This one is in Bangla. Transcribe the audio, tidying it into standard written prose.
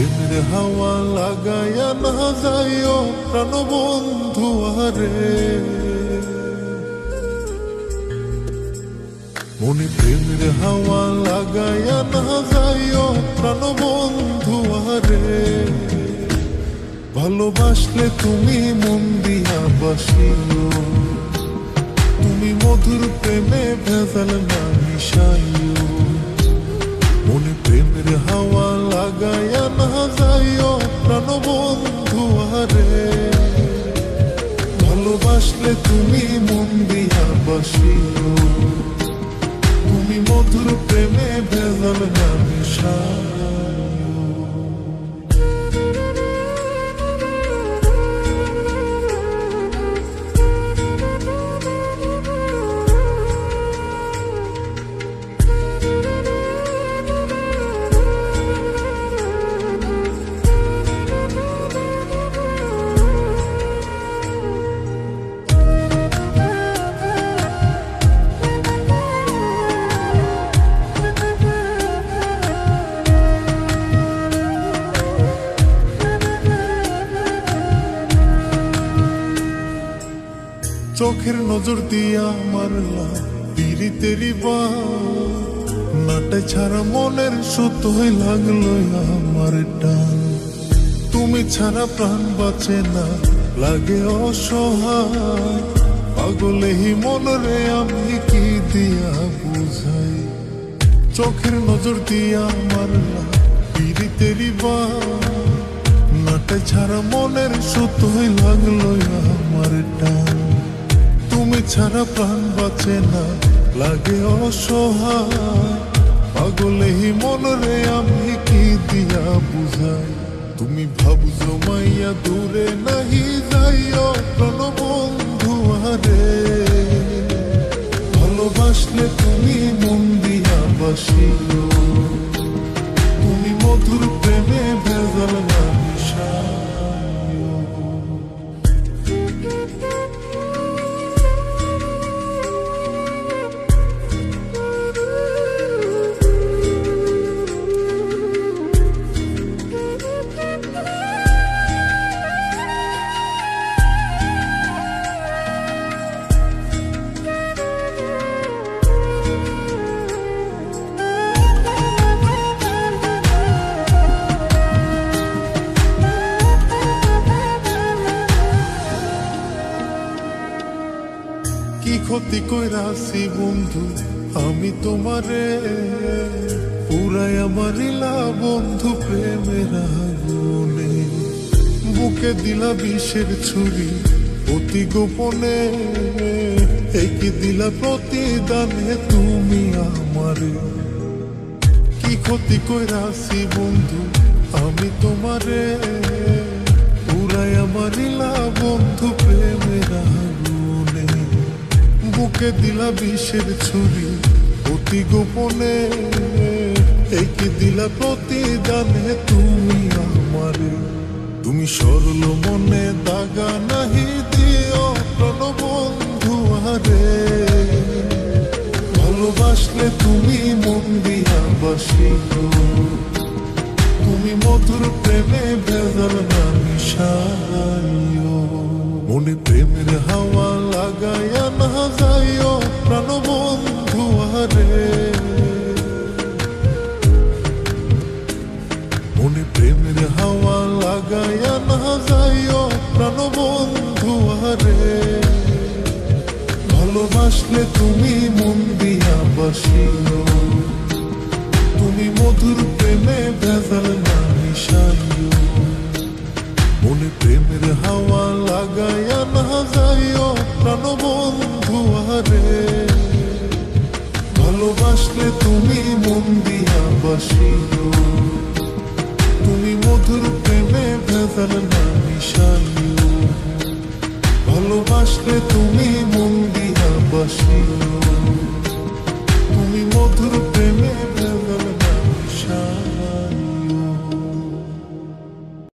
প্রেমের হাওয়া লাগাইয়া না যাইও প্রাণ বন্ধু আরে, মনে প্রেমের হাওয়া লাগাইয়া না যাইও প্রাণ বন্ধু আরে। ভালোবাসলে তুমি মন দিয়া বাসিও, তুমি মধুর প্রেমে ভেজাল না মিশাইও। মনে প্রেমের হাওয়া লাগাইয়া না যাইও প্রাণ বন্ধু আরে। ভালোবাসলে তুমি মন দিয়া বাসিও, তুমি মধুর প্রেমে ভেজাল না মিশাইও। চোখের নজর দিয়া মারলা পিরিতেরি বা নাটে ছাড়া মনের সুত হয়ে লাগলো আমার টান। তুমি ছাড়া প্রাণ বাঁচে না, লাগে অসহায়। পাগলে হি মনরে আমি কি দিয়া বুঝাই। চোখের নজর দিয়া মারলা পিরিতেরি বা নাটে ছাড়া মনের সুত হয়ে লাগলো আমার টান। তুমি ছাড়া প্রাণ বাঁচে না, লাগে অসহায়। পাগলে হি মনরে আমি কি দিয়া বুঝাই। তুমি ভাবছো মাইয়া দূরে নাহি যাইও প্রাণ বন্ধু আরে। ভালোবাসলে তুমি মন দিয়া বাসিও, তুমি মধুর প্রেমে ভেজাল না মিশাইও। কি ক্ষতি কইরাছি বন্ধু আমি তোমারে, পুরাই আমারিলা বন্ধু প্রেমের আগুনে। বুকে দিলা বিষের ছুরি অতি গোপনে, একই দিলা প্রতিদানে তুমি আমারে। কি ক্ষতি কইরাছি বন্ধু আমি তোমারে, পুরাই আমারিলা বন্ধু প্রেমের আগুনে। বুকে দিলা বিষের ছুরি অতি গোপনে, একই দিলা প্রতিদানে তুমি আমারে। তুমি সরল মনে দাগা নাহি দিও প্রাণ বন্ধু আরে। ভালোবাসলে তুমি মন দিয়া বাসিও, তুমি মধুর প্রেমে ভেজাল না মিশাইও। মনে প্রেমের হাওয়া লাগাইয়া না যাইও প্রাণ বন্ধু আরে। মনে প্রেমের হাওয়া লাগাইয়া না যাইও প্রাণ বন্ধু আরে। ভালোবাসলে তুমি মন দিয়া বাসিও, তুমি মধুর প্রেমে ভেজাল না মিশাইও। মনে প্রেমের হাওয়া লাগাইয়া না যাইও প্রাণ বন্ধু আরে। ভালোবাসলে তুমি মন দিয়া বাসিও, তুমি মধুর প্রেমে ভেজাল না মিশাইও। ভালোবাসলে তুমি মন দিয়া বাসিও, তুমি মধুর